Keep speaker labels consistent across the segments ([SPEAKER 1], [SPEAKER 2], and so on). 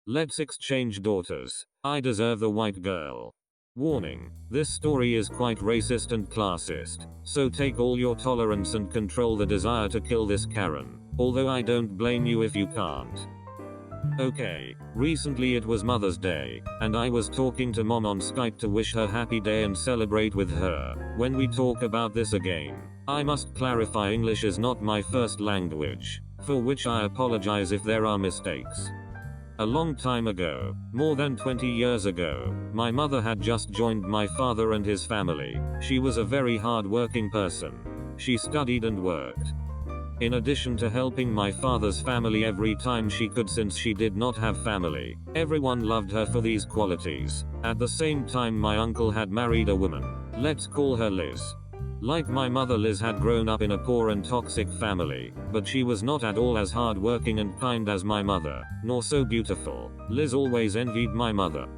[SPEAKER 1] Let's exchange daughters. I deserve the white girl. Warning, this story is quite racist and classist, so take all your tolerance and control the desire to kill this Karen, although I don't blame you if you can't. Okay, recently it was Mother's Day, and I was talking to Mom on Skype to wish her happy day and celebrate with her. When we talk about this again, I must clarify English is not my first language, for which I apologize if there are mistakes. A long time ago, more than 20 years ago, my mother had just joined my father and his family. She was a very hard-working person. She studied and worked. In addition to helping my father's family every time she could since she did not have family, everyone loved her for these qualities. At the same time, my uncle had married a woman. Let's call her Liz. Like my mother, Liz had grown up in a poor and toxic family, but she was not at all as hard-working and kind as my mother, nor so beautiful. Liz always envied my mother.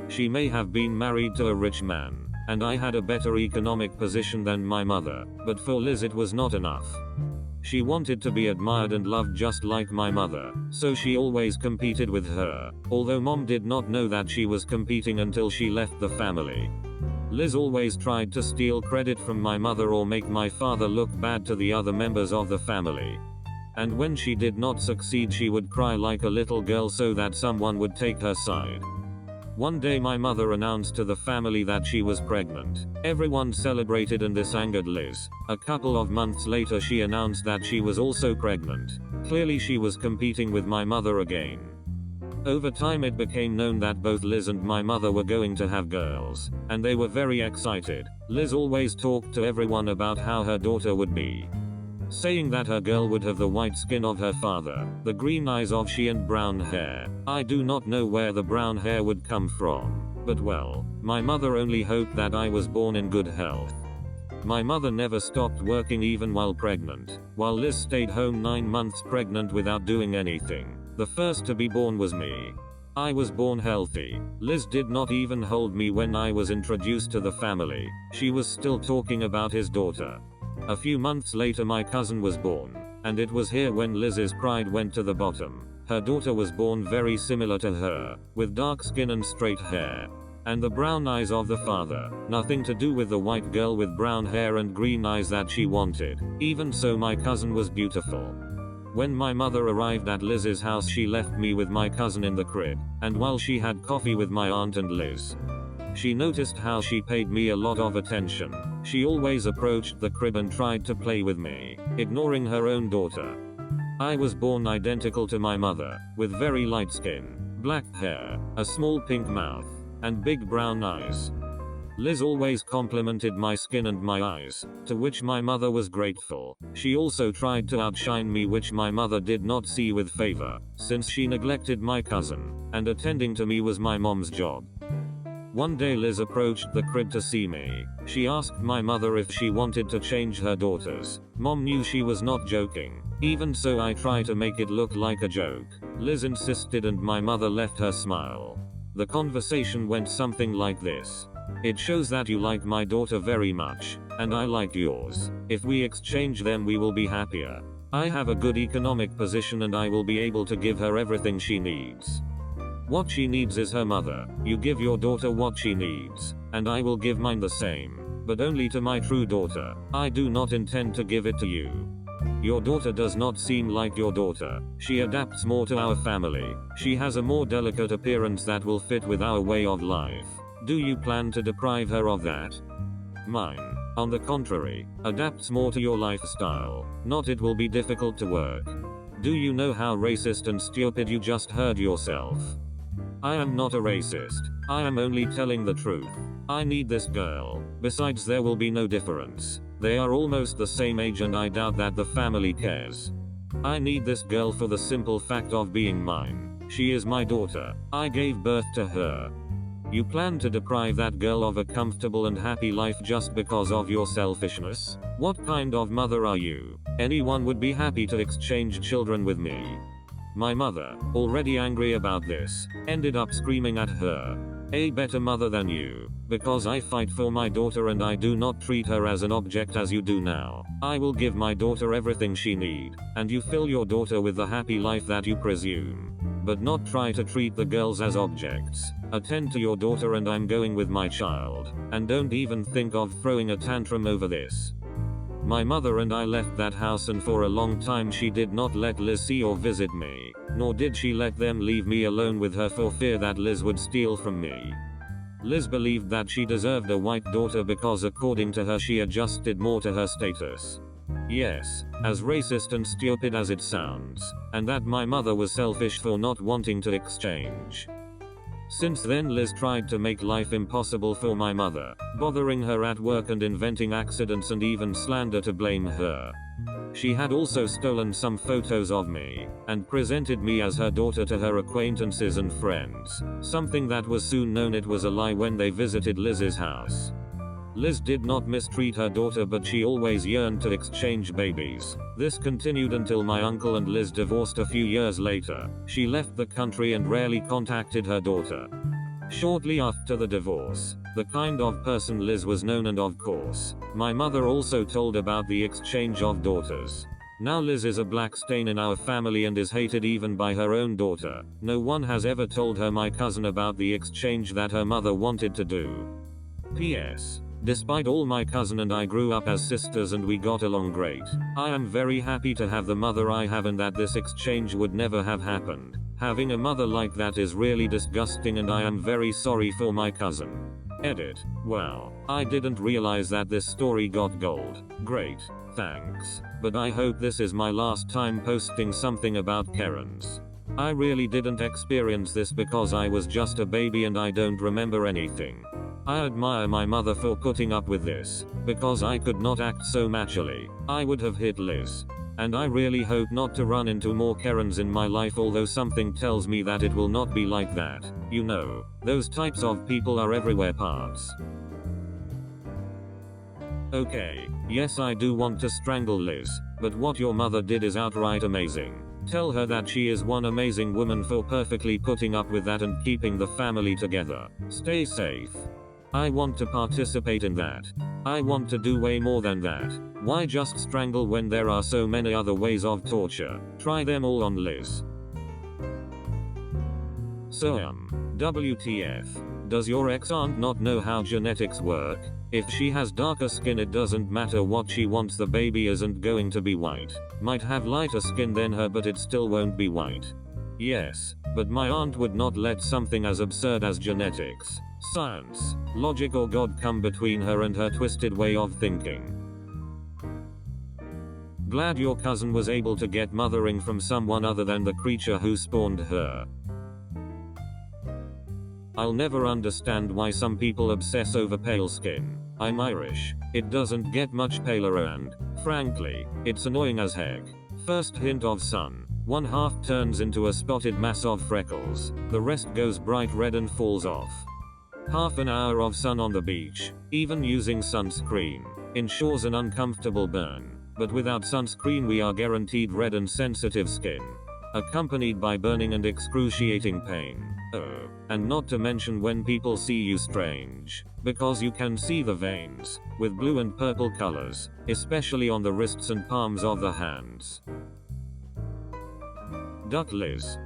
[SPEAKER 1] She may have been married to a rich man, and I had a better economic position than my mother, but for Liz it was not enough. She wanted to be admired and loved just like my mother, so she always competed with her, although Mom did not know that she was competing until she left the family. Liz always tried to steal credit from my mother or make my father look bad to the other members of the family. And when she did not succeed, she would cry like a little girl so that someone would take her side. One day my mother announced to the family that she was pregnant. Everyone celebrated and this angered Liz. A couple of months later she announced that she was also pregnant. Clearly she was competing with my mother again. Over time it became known that both Liz and my mother were going to have girls, and they were very excited. Liz always talked to everyone about how her daughter would be, saying that her girl would have the white skin of her father, the green eyes of she and brown hair. I do not know where the brown hair would come from, but well, my mother only hoped that I was born in good health. My mother never stopped working even while pregnant, while Liz stayed home 9 months pregnant without doing anything. The first to be born was me. I was born healthy. Liz did not even hold me when I was introduced to the family. She was still talking about his daughter. A few months later my cousin was born, and it was here when Liz's pride went to the bottom. Her daughter was born very similar to her, with dark skin and straight hair, and the brown eyes of the father. Nothing to do with the white girl with brown hair and green eyes that she wanted. Even so, my cousin was beautiful. When my mother arrived at Liz's house, she left me with my cousin in the crib, and while she had coffee with my aunt and Liz, she noticed how she paid me a lot of attention. She always approached the crib and tried to play with me, ignoring her own daughter. I was born identical to my mother, with very light skin, black hair, a small pink mouth, and big brown eyes. Liz always complimented my skin and my eyes, to which my mother was grateful. She also tried to outshine me, which my mother did not see with favor, since she neglected my cousin, and attending to me was my mom's job. One day Liz approached the crib to see me. She asked my mother if she wanted to change her daughters. Mom knew she was not joking. Even so, I tried to make it look like a joke. Liz insisted and my mother left her smile. The conversation went something like this. It shows that you like my daughter very much, and I like yours. If we exchange them, we will be happier. I have a good economic position and I will be able to give her everything she needs. What she needs is her mother. You give your daughter what she needs, and I will give mine the same, but only to my true daughter. I do not intend to give it to you. Your daughter does not seem like your daughter. She adapts more to our family. She has a more delicate appearance that will fit with our way of life. Do you plan to deprive her of that? Mine, on the contrary, adapts more to your lifestyle. Not it will be difficult to work. Do you know how racist and stupid you just heard yourself? I am not a racist. I am only telling the truth. I need this girl. Besides, there will be no difference. They are almost the same age and I doubt that the family cares. I need this girl for the simple fact of being mine. She is my daughter. I gave birth to her. You plan to deprive that girl of a comfortable and happy life just because of your selfishness? What kind of mother are you? Anyone would be happy to exchange children with me. My mother, already angry about this, ended up screaming at her. A better mother than you, because I fight for my daughter and I do not treat her as an object as you do now. I will give my daughter everything she needs, and you fill your daughter with the happy life that you presume. but not try to treat the girls as objects. Attend to your daughter and I'm going with my child. And don't even think of throwing a tantrum over this. My mother and I left that house, and for a long time she did not let Liz see or visit me, nor did she let them leave me alone with her for fear that Liz would steal from me. Liz believed that she deserved a white daughter because according to her she adjusted more to her status. Yes, as racist and stupid as it sounds, and that my mother was selfish for not wanting to exchange. Since then Liz tried to make life impossible for my mother, bothering her at work and inventing accidents and even slander to blame her. She had also stolen some photos of me, and presented me as her daughter to her acquaintances and friends, something that was soon known it was a lie when they visited Liz's house. Liz did not mistreat her daughter, but she always yearned to exchange babies. This continued until my uncle and Liz divorced a few years later. She left the country and rarely contacted her daughter. Shortly after the divorce, the kind of person Liz was known, and of course, my mother also told about the exchange of daughters. Now Liz is a black stain in our family and is hated even by her own daughter. No one has ever told her, my cousin, about the exchange that her mother wanted to do. P.S. Despite all, my cousin and I grew up as sisters and we got along great. I am very happy to have the mother I have and that this exchange would never have happened. Having a mother like that is really disgusting and I am very sorry for my cousin. Edit. Wow, I didn't realize that this story got gold. Great, thanks. But I hope this is my last time posting something about Karens. I really didn't experience this because I was just a baby and I don't remember anything. I admire my mother for putting up with this, because I could not act so maturely. I would have hit Liz. And I really hope not to run into more Karens in my life, although something tells me that it will not be like that. You know, those types of people are everywhere parts. Okay, yes, I do want to strangle Liz, but what your mother did is outright amazing. Tell her that she is one amazing woman for perfectly putting up with that and keeping the family together. Stay safe. I want to participate in that. I want to do way more than that. Why just strangle when there are so many other ways of torture? Try them all on Liz. So WTF? Does your ex-aunt not know how genetics work? If she has darker skin, it doesn't matter what she wants, the baby isn't going to be white. Might have lighter skin than her, but it still won't be white. Yes, but my aunt would not let something as absurd as genetics, science, logic or God come between her and her twisted way of thinking. Glad your cousin was able to get mothering from someone other than the creature who spawned her. I'll never understand why some people obsess over pale skin. I'm Irish. It doesn't get much paler and, frankly, it's annoying as heck. First hint of sun, one half turns into a spotted mass of freckles, the rest goes bright red and falls off. Half an hour of sun on the beach, even using sunscreen, ensures an uncomfortable burn, but without sunscreen we are guaranteed red and sensitive skin, accompanied by burning and excruciating pain. Oh, and not to mention when people see you strange, because you can see the veins, with blue and purple colors, especially on the wrists and palms of the hands. Duck Liz.